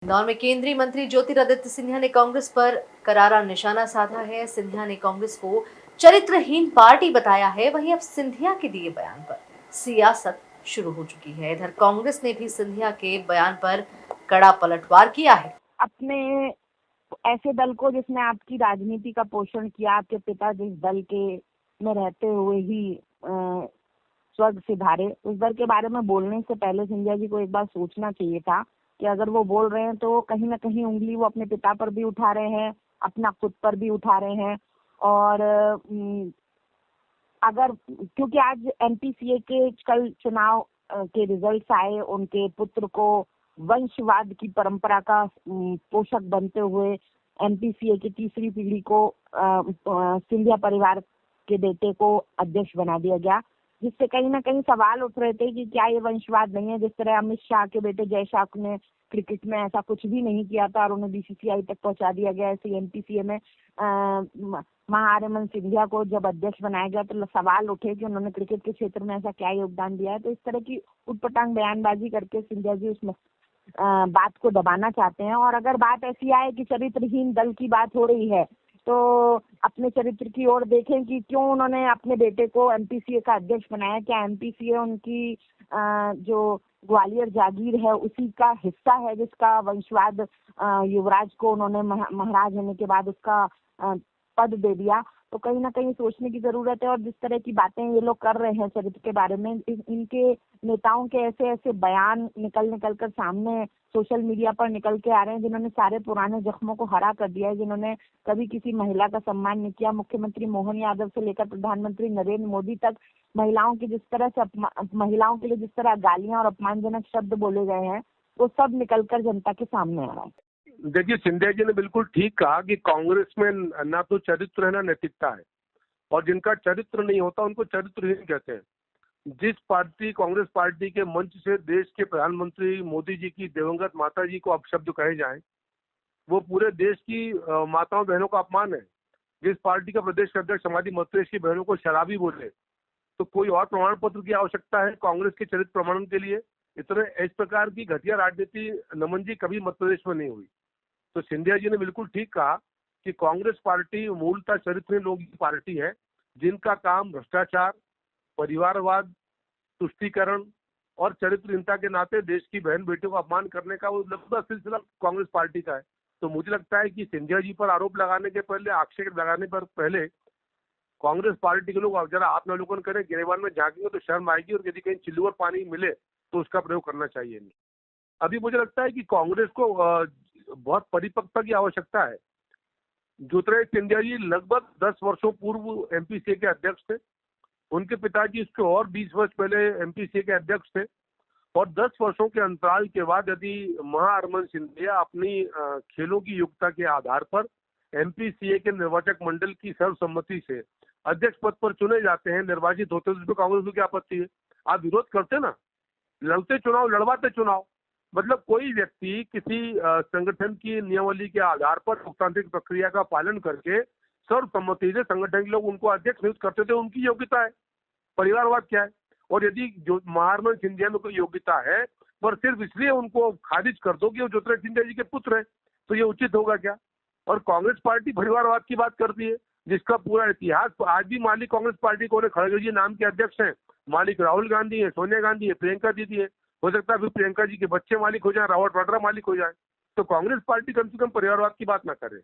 इंदौर में केंद्रीय मंत्री ज्योतिरादित्य सिंधिया ने कांग्रेस पर करारा निशाना साधा है। सिंधिया ने कांग्रेस को चरित्रहीन पार्टी बताया है। वहीं अब सिंधिया के दिए बयान पर सियासत शुरू हो चुकी है। इधर कांग्रेस ने भी सिंधिया के बयान पर कड़ा पलटवार किया है। अपने ऐसे दल को जिसने आपकी राजनीति का पोषण किया, आपके पिता जिस दल के में रहते हुए ही स्वर्ग सिधारे, उस दल के बारे में बोलने से पहले सिंधिया जी को एक बार सोचना चाहिए था कि अगर वो बोल रहे हैं तो कहीं ना कहीं उंगली वो अपने पिता पर भी उठा रहे हैं, अपना खुद पर भी उठा रहे हैं। और अगर क्योंकि आज एमपीसीए के कल चुनाव के रिजल्ट्स आए, उनके पुत्र को वंशवाद की परंपरा का पोषक बनते हुए एमपीसीए की तीसरी पीढ़ी को सिंधिया परिवार के बेटे को अध्यक्ष बना दिया गया, जिससे कहीं ना कहीं सवाल उठ रहे थे कि क्या ये वंशवाद नहीं है। जिस तरह अमित शाह के बेटे जय शाह ने क्रिकेट में ऐसा कुछ भी नहीं किया था और उन्हें बीसीसीआई तक पहुंचा दिया गया, ऐसे एमपीसीए में महारमन सिंधिया को जब अध्यक्ष बनाया गया तो सवाल उठे कि उन्होंने क्रिकेट के क्षेत्र में ऐसा क्या योगदान दिया है। तो इस तरह की उटपटांग बयानबाजी करके सिंधिया जी उस बात को दबाना चाहते हैं। और अगर बात ऐसी आए कि चरित्रहीन दल की बात हो रही है तो अपने चरित्र की ओर देखें कि क्यों उन्होंने अपने बेटे को एमपीसीए का अध्यक्ष बनाया। क्या एमपीसीए उनकी जो ग्वालियर जागीर है उसी का हिस्सा है, जिसका वंशवाद युवराज को उन्होंने महाराज होने के बाद उसका पद दे दिया। तो कहीं ना कहीं सोचने की जरूरत है। और जिस तरह की बातें ये लोग कर रहे हैं चरित्र के बारे में, इनके नेताओं के ऐसे ऐसे बयान निकल कर सामने सोशल मीडिया पर निकल के आ रहे हैं, जिन्होंने सारे पुराने जख्मों को हरा कर दिया है, जिन्होंने कभी किसी महिला का सम्मान नहीं किया। मुख्यमंत्री मोहन यादव से लेकर प्रधानमंत्री नरेंद्र मोदी तक महिलाओं की जिस तरह से महिलाओं के लिए जिस तरह गालियां और अपमानजनक शब्द बोले गए हैं, वो सब निकलकर जनता के सामने आ रहा है। देखिए, सिंधिया जी ने बिल्कुल ठीक कहा कि कांग्रेस में ना तो चरित्र है ना नैतिकता है, और जिनका चरित्र नहीं होता उनको चरित्रहीन कहते हैं। जिस पार्टी कांग्रेस पार्टी के मंच से देश के प्रधानमंत्री मोदी जी की दिवंगत माता जी को अपशब्द कहे जाएं, वो पूरे देश की माताओं बहनों का अपमान है। जिस पार्टी का प्रदेश अध्यक्ष हमारी मध्य की बहनों को शराबी बोले, तो कोई और प्रमाण पत्र की आवश्यकता है कांग्रेस के चरित्र प्रमाणन के लिए? इस प्रकार की घटिया राजनीति नमन जी कभी मध्य प्रदेश में नहीं हुई। तो सिंधिया जी ने बिल्कुल ठीक कहा कि कांग्रेस पार्टी मूलतः चरित्रहीन लोगों की पार्टी है, जिनका काम भ्रष्टाचार, परिवारवाद, तुष्टीकरण और चरित्रहीनता के नाते देश की बहन बेटियों का अपमान करने का वो लंबा सिलसिला कांग्रेस पार्टी का है। तो मुझे लगता है कि सिंधिया जी पर आरोप लगाने के पहले, आक्षेप लगाने पर पहले कांग्रेस पार्टी के लोग जरा आत्मावलोकन करें, गिरेबान में झांकेंगे तो शर्म आएगी, और यदि कहीं चिल्लू पानी मिले तो उसका प्रयोग करना चाहिए नहीं। अभी मुझे लगता है कि कांग्रेस को बहुत परिपक्वता की आवश्यकता है। ज्योतिरादित्य सिंधिया जी लगभग 10 वर्षों पूर्व एमपीसीए के अध्यक्ष थे। उनके पिताजी इसके और 20 वर्ष पहले एमपीसीए के अध्यक्ष थे। और 10 वर्षों के अंतराल के बाद यदि महाहरमन सिंधिया अपनी खेलों की योग्यता के आधार पर एमपीसीए के निर्वाचक मंडल की सर्वसम्मति से अध्यक्ष पद पर चुने जाते हैं, निर्वाचित होते, तो कांग्रेस को क्या आपत्ति है? आप विरोध करते ना, लड़ते चुनाव, लड़वाते चुनाव। मतलब कोई व्यक्ति किसी संगठन की नियमावली के आधार पर लोकतांत्रिक प्रक्रिया का पालन करके सर्वसम्मति से संगठन के लोग उनको अध्यक्ष नियुक्त करते थे, उनकी योग्यता है। परिवारवाद क्या है? और यदि जो महारमन सिंधिया में कोई योग्यता है, पर सिर्फ इसलिए उनको खारिज कर दो कि वो ज्योतिरादित्य सिंधिया जी के पुत्र हैं, तो ये उचित होगा क्या? और कांग्रेस पार्टी परिवारवाद की बात करती है, जिसका पूरा इतिहास आज भी मालिक कांग्रेस पार्टी को खड़गे जी नाम के अध्यक्ष हैं। मालिक राहुल गांधी है, सोनिया गांधी है, प्रियंका दीदी है। हो सकता है फिर प्रियंका जी के बच्चे मालिक हो जाए, रॉबर्ट वाड्रा मालिक हो जाए। तो कांग्रेस पार्टी कम से कम परिवारवाद की बात ना करे।